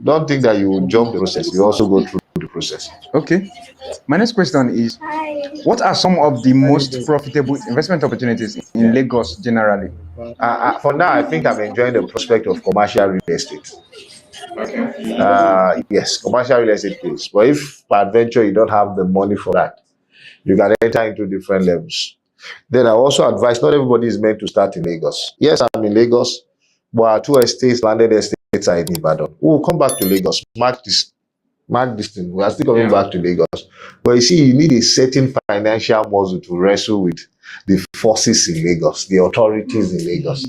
Don't think that you will jump the process. You also go through the process. Okay. My next question is, what are some of the most profitable investment opportunities in Lagos generally? For now, I think I'm enjoying the prospect of commercial real estate. Yes, commercial real estate pays. But if by adventure you don't have the money for that, you can enter into different levels. Then I also advise not everybody is meant to start in Lagos. Yes, I'm in Lagos, but our two estates, landed estates are in Ibadan. We'll come back to Lagos. Mark this thing. We are still coming back to Lagos. But you see, you need a certain financial muscle to wrestle with the forces in Lagos, the authorities in Lagos.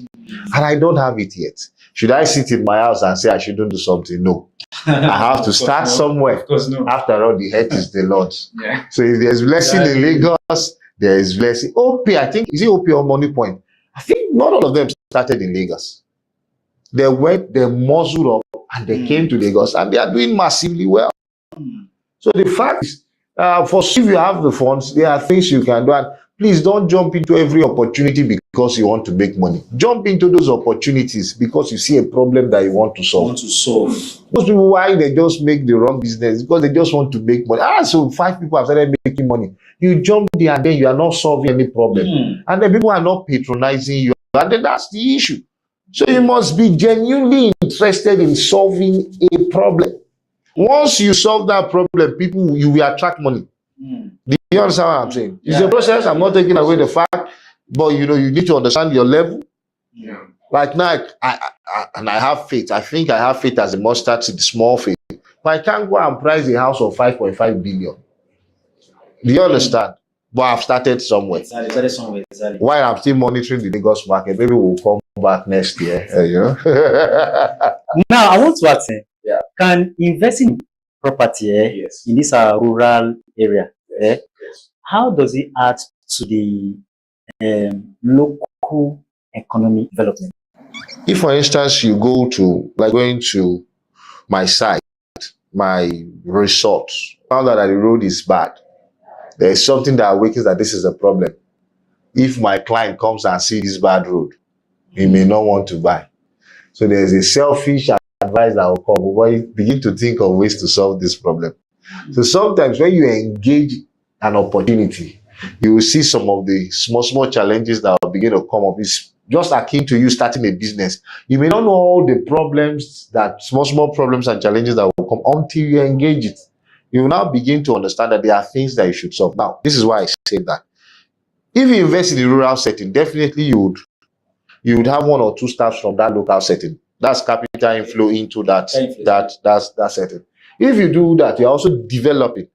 And I don't have it yet. Should I sit in my house and say I shouldn't do something? No. I have to start somewhere. After all, the head is the Lord's. So if there's blessing in Lagos, there is blessing. OP, I think, is it OP or Money Point? I think not all of them started in Lagos. They went, they muzzled up, and they came to Lagos, and they are doing massively well. So the fact is, for if you have the funds, there are things you can do. And please don't jump into every opportunity because you want to make money. Jump into those opportunities because you see a problem that you want to solve. Most people, why they just make the wrong business? Because they just want to make money. So 5 people have started making money. You jump there and then you are not solving any problem. And then people are not patronizing you. And then that's the issue. So you must be genuinely interested in solving a problem. Once you solve that problem, you will attract money. Do you understand what I'm saying? It's a process. I'm not taking away the fact, but you need to understand your level. Like now, I have faith. I think I have faith as a mustard seed, small faith. But I can't go and price a house of 5.5 billion. Do you understand? But I've started somewhere. Exactly. While I'm still monitoring the Lagos market, maybe we'll come back next year. Now, I want to ask you, can investing in property in this rural area, how does it add to the local economic development? If, for instance, you going to my site, my resort, found out that the road is bad, there is something that awakens that this is a problem. If my client comes and sees this bad road, he may not want to buy. So there's a selfish advice that will come, but begin to think of ways to solve this problem. So sometimes when you engage an opportunity, you will see some of the small challenges that will begin to come up. It's just akin to you starting a business. You may not know all the problems, that small problems and challenges that will come until you engage it. You will now begin to understand that there are things that you should solve. Now, this is why I say that. If you invest in a rural setting, definitely you would have 1 or 2 staffs from that local setting. That's capital inflow into that setting. If you do that, you're also developing.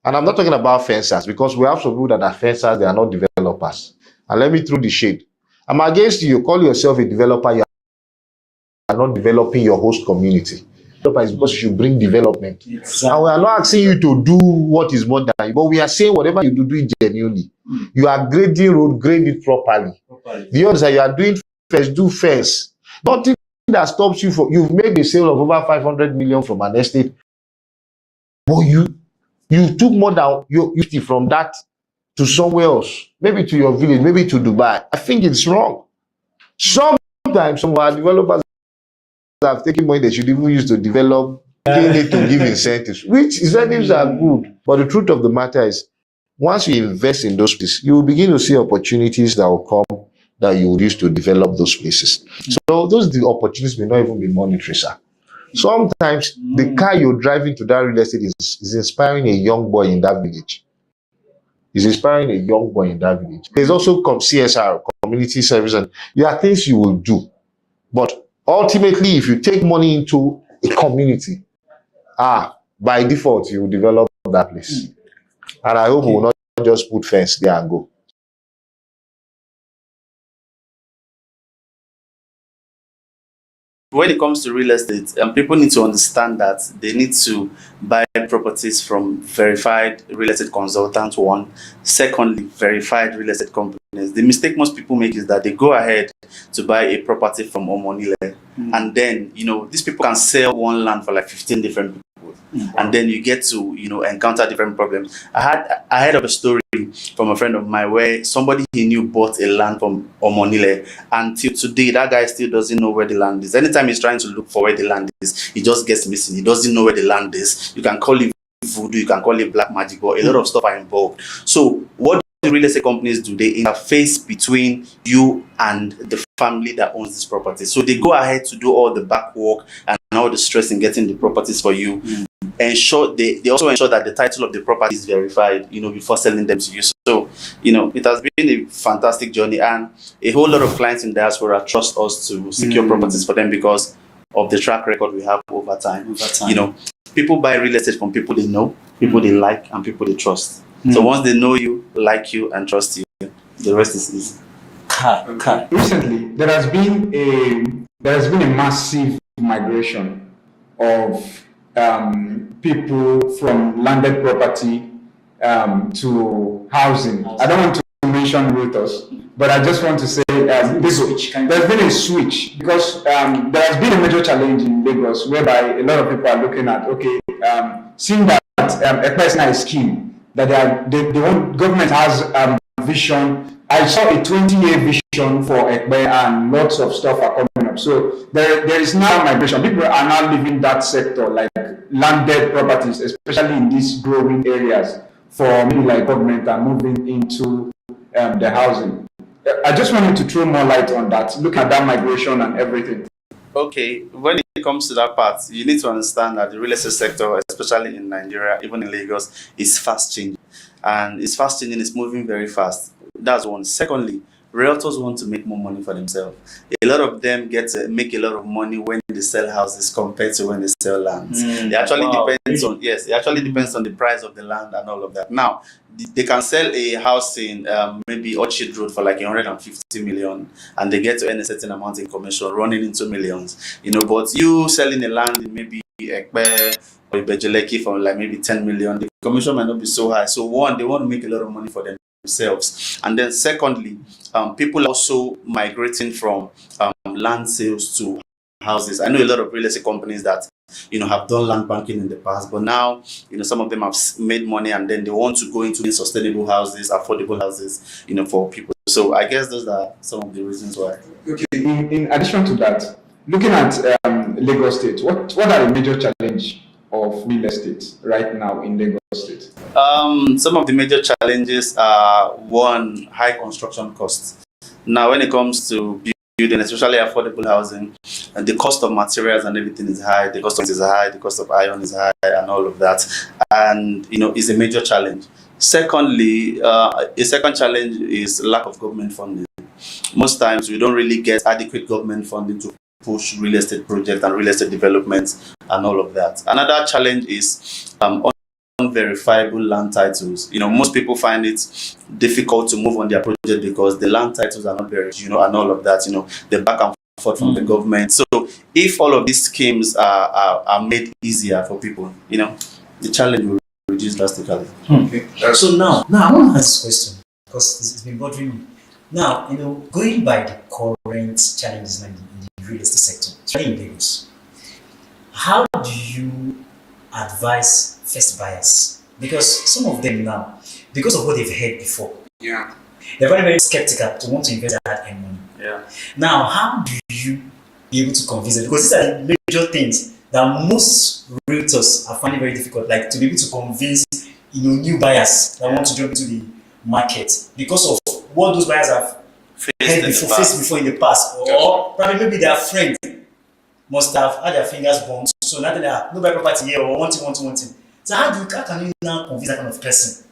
And I'm not talking about fencers, because we have some people that are fencers, they are not developers. And let me throw the shade. I'm against you. You call yourself a developer, you are not developing your host community. Developer is because you should bring development. Exactly. And we are not asking you to do what is more than you, but we are saying whatever you do it genuinely. You are grading road, grade it properly. The others that you are doing first, do first. Nothing that stops you from, you've made a sale of over 500 million from an estate, but you took more than you from that to somewhere else, maybe to your village, maybe to Dubai. I think it's wrong. Sometimes some of our developers have taken money they should even use to develop, need to give incentives, which incentives are good. But the truth of the matter is, once you invest in those places, you will begin to see opportunities that will come that you would use to develop those places. So the opportunities may not even be monetary, sir. Sometimes the car you're driving to that real estate is inspiring a young boy in that village. It's inspiring a young boy in that village. There's also CSR, community service, and there are things you will do. But ultimately, if you take money into a community, by default, you will develop that place. And I hope we will not just put fence there and go. When it comes to real estate, people need to understand that they need to buy properties from verified real estate consultants, one. Secondly, verified real estate companies. The mistake most people make is that they go ahead to buy a property from Omonile, and then, these people can sell one land for like 15 different people. and then you get to encounter different problems. I heard of a story from a friend of mine where somebody he knew bought a land from Omonile, and till today that guy still doesn't know where the land is. Anytime he's trying to look for where the land is, he just gets missing. He doesn't know where the land is. You can call it voodoo, you can call it black magic, but a lot of stuff are involved. So what do real estate companies do? They interface between you and the family that owns this property. So they go ahead to do all the back work and all the stress in getting the properties for you. Ensure they also ensure that the title of the property is verified, before selling them to you. So, it has been a fantastic journey, and a whole lot of clients in diaspora trust us to secure properties for them because of the track record we have over time. People buy real estate from people they know, people they like, and people they trust. So once they know you, like you, and trust you, the rest is easy. Recently, there has been a massive migration of people from landed property to housing. I don't want to mention realtors, but I just want to say there's been a switch because there has been a major challenge in Lagos whereby a lot of people are looking at seeing that Ekpa is not a scheme that they want, government has vision. I saw a 20-year vision for Ekpe and lots of stuff are coming up. So there is now migration. People are now leaving that sector, like landed properties, especially in these growing areas, for maybe like government and moving into the housing. I just wanted to throw more light on that, look at that migration and everything. Okay, when it comes to that part, you need to understand that the real estate sector, especially in Nigeria, even in Lagos, is fast changing. And it's fast changing, it's moving very fast. That's one. Secondly, realtors want to make more money for themselves. A lot of them get to make a lot of money when they sell houses compared to when they sell lands. It actually depends on the price of the land and all of that. Now, they can sell a house in maybe Orchard Road for like 150 million, and they get to earn a certain amount in commission, running into millions. But you selling a land in maybe Ekpe or Ibejeleki for like maybe 10 million, the commission might not be so high. So one, they want to make a lot of money for themselves, and then secondly, people are also migrating from land sales to houses. I know a lot of real estate companies that have done land banking in the past, but now some of them have made money, and then they want to go into sustainable houses, affordable houses, for people. So I guess those are some of the reasons why. Okay. In addition to that, looking at Lagos State, what are the major challenges of real estate right now in Lagos State? Some of the major challenges are one, high construction costs. Now, when it comes to building, especially affordable housing, and the cost of materials and everything is high. The cost of is high. The cost of iron is high, and all of that. And is a major challenge. Secondly, a second challenge is lack of government funding. Most times, we don't really get adequate government funding to push real estate projects and real estate developments and all of that. Another challenge is unverifiable land titles. Most people find it difficult to move on their project because the land titles are not verified, and all of that, the back and forth from the government. So if all of these schemes are made easier for people, the challenge will reduce drastically. Okay. So now I want to ask this question because it's been bothering me. Now, going by the current challenges in the real estate sector, especially in Lagos, how do you advise first buyers? Because some of them now, because of what they've heard before, they're very, very skeptical to want to invest that hard money. Now, how do you be able to convince them? Because these are major things that most realtors are finding very difficult, like to be able to convince new buyers that want to jump into the market because of what those buyers have faced before in the past, or probably maybe their friend must have had their fingers burnt. So now they are no buy property here or one thing. So how can you now convince that kind of person?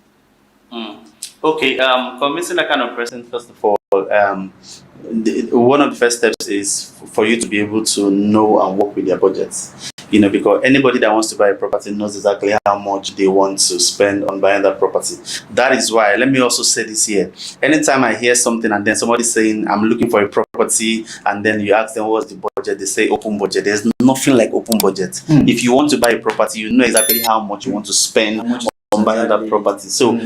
Okay, convincing that kind of person, first of all, one of the first steps is for you to be able to know and work with their budgets. Because anybody that wants to buy a property knows exactly how much they want to spend on buying that property. That is why, let me also say this here. Anytime I hear something and then somebody saying, I'm looking for a property, and then you ask them what's the budget, they say open budget. There's nothing like open budget. If you want to buy a property, you know exactly how much you want to spend on buying that property. So,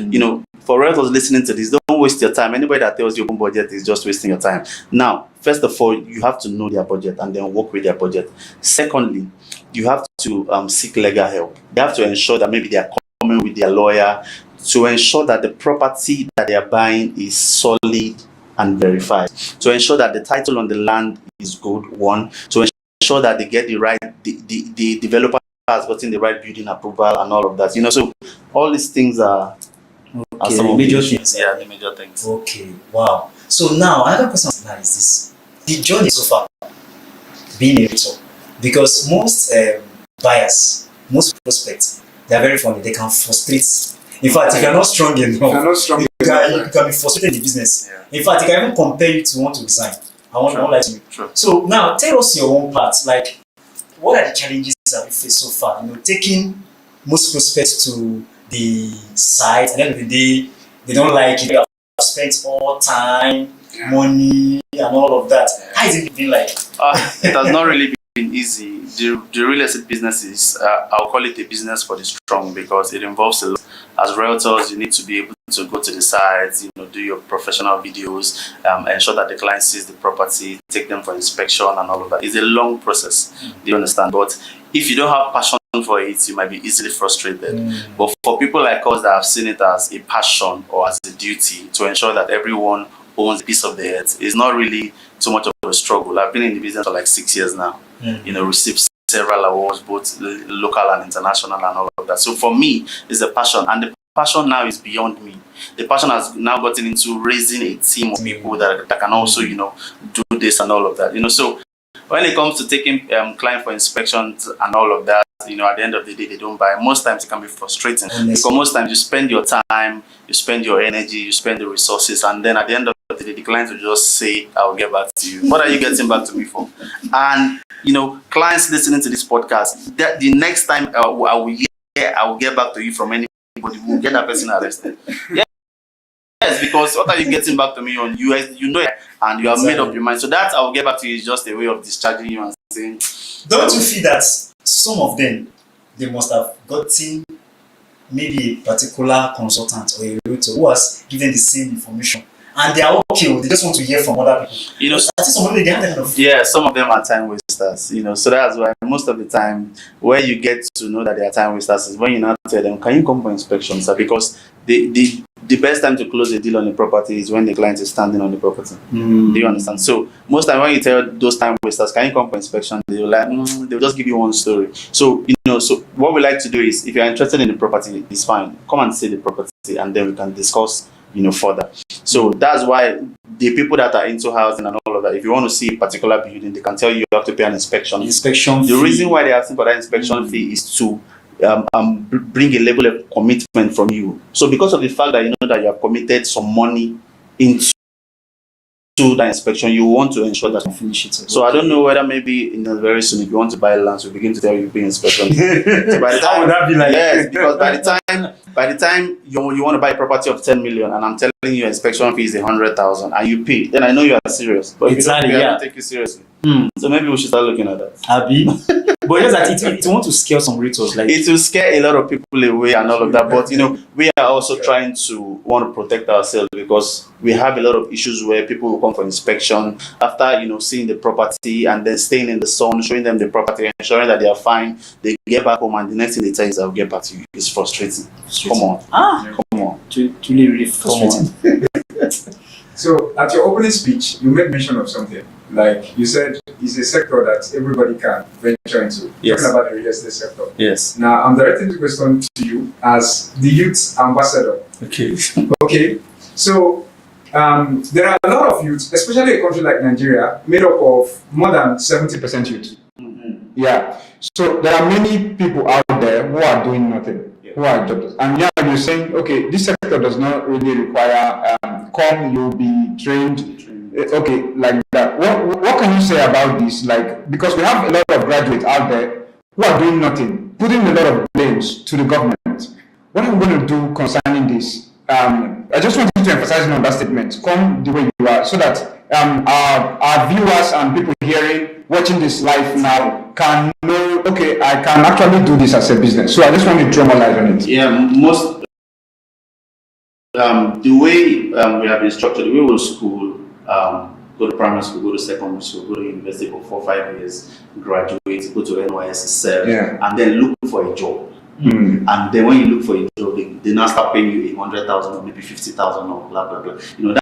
for realtors listening to this, don't waste your time. Anybody that tells you open budget is just wasting your time. Now, first of all, you have to know their budget and then work with their budget. Secondly, you have to seek legal help. They have to ensure that maybe they are coming with their lawyer to ensure that the property that they are buying is solid and verified. To ensure that the title on the land is good, one. To ensure that they get the developer has gotten the right building approval and all of that. So all these things are Okay, some the of the major issues. things. Yeah, the major things. Okay, wow. So now another question now is this: the journey so far being a realtor, because most buyers, most prospects, they are very funny. They can frustrate. In fact, if you are not strong enough, You're not strong. you can be frustrated in the business. Yeah. In fact, it can even compel you to want to resign. I won't lie to you. True. So now tell us your own part. Like, what are the challenges that we face so far? Taking most prospects to the site, and then the day they don't like it. They have spent all time, money, and all of that. How is it been like? It has not really been easy. The real estate business is, I'll call it a business for the strong, because it involves a lot. As realtors, you need to be able to go to the sites, do your professional videos, ensure that the client sees the property, take them for inspection and all of that. It's a long process. Do you understand? But if you don't have passion for it, you might be easily frustrated. But for people like us that have seen it as a passion or as a duty to ensure that everyone owns a piece of the earth, it's not really too much of a struggle. I've been in the business for like 6 years now. Received several awards, both local and international and all of that. So for me, it's a passion, and the passion now is beyond me. The passion has now gotten into raising a team of people that can also, do this and all of that. So when it comes to taking client for inspections and all of that, at the end of the day, they don't buy. Most times it can be frustrating, because most times you spend your time, you spend your energy, you spend the resources, and then at the end of the day, the client will just say, "I'll get back to you." What are you getting back to me for? And clients listening to this podcast, that the next time I will get back to you from anybody, will get that person arrested. Yes, because what are you getting back to me on? You know it, and you have made up your mind. So that I will get back to you is just a way of discharging you and saying. Don't you feel that some of them, they must have gotten maybe a particular consultant or a realtor who has given the same information, and they are okay, they just want to hear from other people? I think some of them, they have that kind of. Yeah, some of them are time wasters. So that's why most of the time where you get to know that they are time wasters is when you now tell them, "Can you come for inspection, sir?" Because the best time to close a deal on a property is when the client is standing on the property. Do you understand? So most time when you tell those time wasters, "Can you come for inspection?" they'll like, they'll just give you one story. So so what we like to do is, if you're interested in the property, it's fine. Come and see the property, and then we can discuss further. So that's why the people that are into housing and all of that, if you want to see a particular building, they can tell you have to pay an inspection. The reason why they're asking for that inspection fee is to bring a level of commitment from you. So because of the fact that that you have committed some money into that inspection, you want to ensure that you finish it. So I don't know whether maybe very soon, if you want to buy land, we'll begin to tell you pay inspection. So by the time, How would that be like? yes, because by the time you want to buy a property of 10 million, and I'm telling you inspection fee is 100,000, and you pay, then I know you are serious. But if you don't pay, I don't take you seriously. So maybe we should start looking at that. Abi. But just that it want to scare some realtors, like it will scare a lot of people away and all of that. But we are also trying to want to protect ourselves, because we have a lot of issues where people will come for inspection after seeing the property and then staying in the sun, showing them the property, ensuring that they are fine. They get back home, and the next thing they tell you is, "I'll get back to you." It's frustrating. Come on. Come on. truly really frustrating. So at your opening speech, you made mention of something. Like you said, it's a sector that everybody can venture into. Yes. Talking about the real estate sector. Yes. Now, I'm directing the question to you as the youth ambassador. Okay. Okay. So, there are a lot of youth, especially a country like Nigeria, made up of more than 70% youth. Yeah. So there are many people out there who are doing nothing, who are jobless. And you're saying, okay, this sector does not really require, you'll be trained. Okay, like that. What can you say about this? Like, because we have a lot of graduates out there who are doing nothing, putting a lot of blames to the government. What are we going to do concerning this? I just want you to emphasize on that statement. Come the way you are, so that our viewers and people watching this live now can know, okay, I can actually do this as a business. So I just want you to throw more light on it. Yeah, most the way we have been structured, the way we school go to primary school, go to secondary school, go to university for 4 5 years, graduate, go to NYS, sell, and then look for a job. And then when you look for a job, they now start paying you 100,000 or maybe 50,000 or blah blah blah.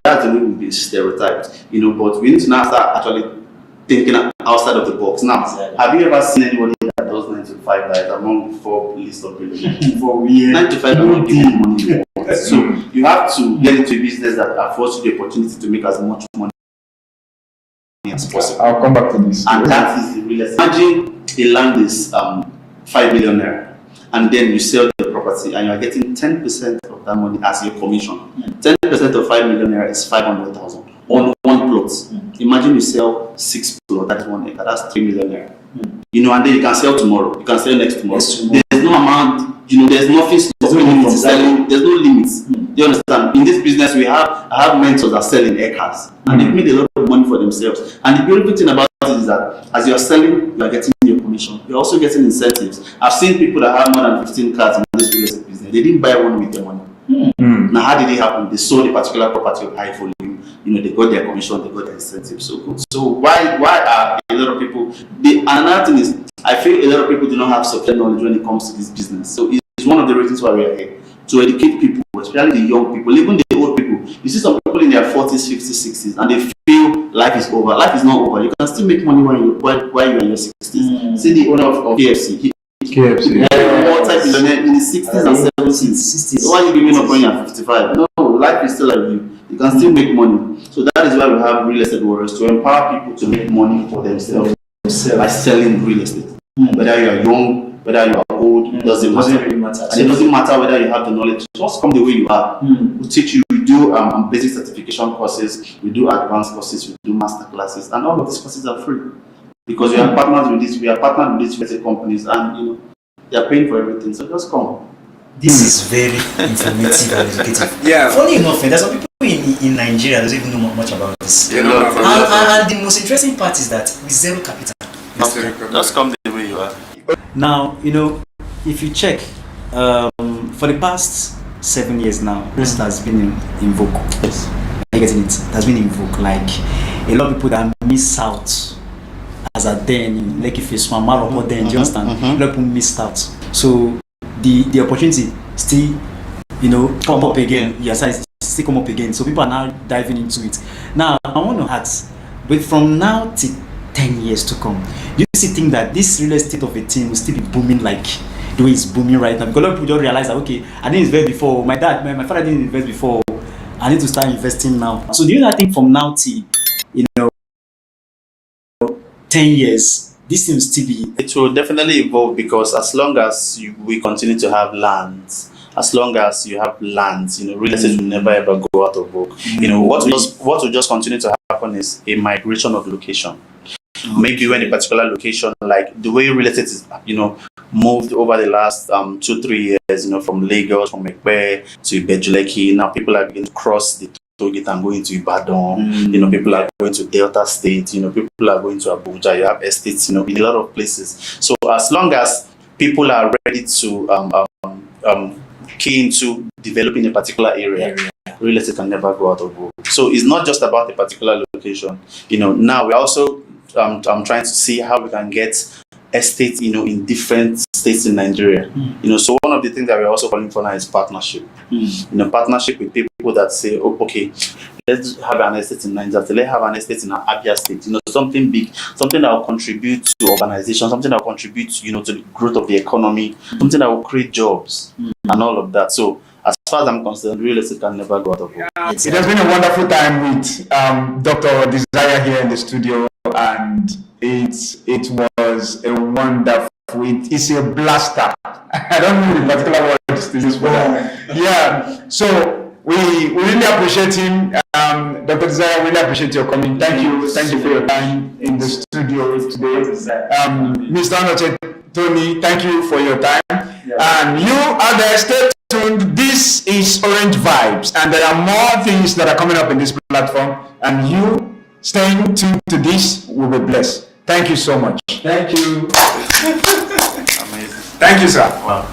That's the way we've been stereotyped. But we need to now start actually thinking outside of the box. Now, have you ever seen anybody that does 9 to 5 that is among the 4 list of billionaires? For 9 to 5 are not giving money. So you have to get into a business that affords you the opportunity to make as much money as possible. I'll come back to this. And that is the real estate. Imagine the land is 5 million naira, and then you sell the property and you are getting 10% of that money as your commission. 10% of 5 million naira is 500,000 on one plot. Imagine you sell 6 plots, that is 1 acre, that's 3 million naira. And then you can sell tomorrow, you can sell next tomorrow. There's no amount, there's nothing stopping you from selling, there's no limits. You understand? In this business, I have mentors that sell in acres, and they've made a lot of money for themselves. And the beautiful thing about it is that as you're selling, you're getting your commission. You're also getting incentives. I've seen people that have more than 15 cars in this real estate business. They didn't buy one with their money. Now, how did it happen? They sold a particular property of high volume. They got their commission, they got their incentives. So good. So why are a lot of people? Another thing is, I feel a lot of people do not have sufficient knowledge when it comes to this business. So it's one of the reasons why we are here, to educate people, especially the young people, even the old people. You see some people in their 40s, 50s, 60s, and they feel life is over. Life is not over. You can still make money while you're in your 60s. See the owner of KFC. Multi-billionaire in the 60s and 70s. So why are you giving up when you're 55? No, life is still like you. You can still make money. So that is why we have real estate warriors, to empower people to make money for themselves by selling real estate. Whether you are young, whether you are old, it doesn't matter. Really matter. And it doesn't matter whether you have the knowledge. Just come the way you are. We teach you. We do basic certification courses. We do advanced courses. We do master classes, and all of these courses are free because we are partners with this. We are partnered with these real estate companies, and they are paying for everything. So just come. This is very informative and educative. Yeah. Funny enough, there's some people in Nigeria that doesn't even know much about this. Yeah, and the most interesting part is that with zero capital. Just come the way you are. Now, if you check, for the past 7 years now, this has been in vogue. Yes. Are you getting it? It has been in vogue. Like a lot of people that miss out as a then, like if you swam out or then, do you understand? A lot of people missed out. So the opportunity still, come up again. Yes, it still come up again. So people are now diving into it. Now, I want to ask, but from now to 10 years to come, do you still think that this real estate of a team will still be booming like the way it's booming right now? Because a lot of people don't realize that, okay, I didn't invest before. My father didn't invest before. I need to start investing now. So do you not think from now to 10 years, this thing will still be? It will definitely evolve, because as long as we continue to have lands, as long as you have lands, real estate will never ever go out of vogue. What will just continue to happen is a migration of location. Maybe when a particular location, like the way real estate is, moved over the last 2-3 years, from Lagos, from Ekpe to Ibejuleki. Now people are beginning to cross the Togit and going to Ibadan. People are going to Delta State. People are going to Abuja. You have estates, in a lot of places. So as long as people are ready to key into developing a particular area, real estate can never go out of vogue. So it's not just about a particular location. Now we're also I'm trying to see how we can get estates, in different states in Nigeria. So one of the things that we're also calling for now is partnership. Partnership with people that say, oh, okay, let's have an estate in Nigeria, let's have an estate in Abia State. Something big, something that will contribute to urbanization, something that will contribute, to the growth of the economy, something that will create jobs and all of that. So as far as I'm concerned, real estate can never go out of vogue. It has been a wonderful time with Dr. Desire here in the studio, and it was a wonderful. It's a blaster. I don't know the particular word to use for that. Yeah. So we really appreciate him, Dr. Desire. Really appreciate your coming. Thank you for your time in the studio today. Mr. Anoche Tony, thank you for your time. And you are there. Stay tuned. This is Orange Vibes, and there are more things that are coming up in this platform. And you staying tuned to this will be blessed. Thank you so much. Thank you. Amazing. Thank you, sir. Wow.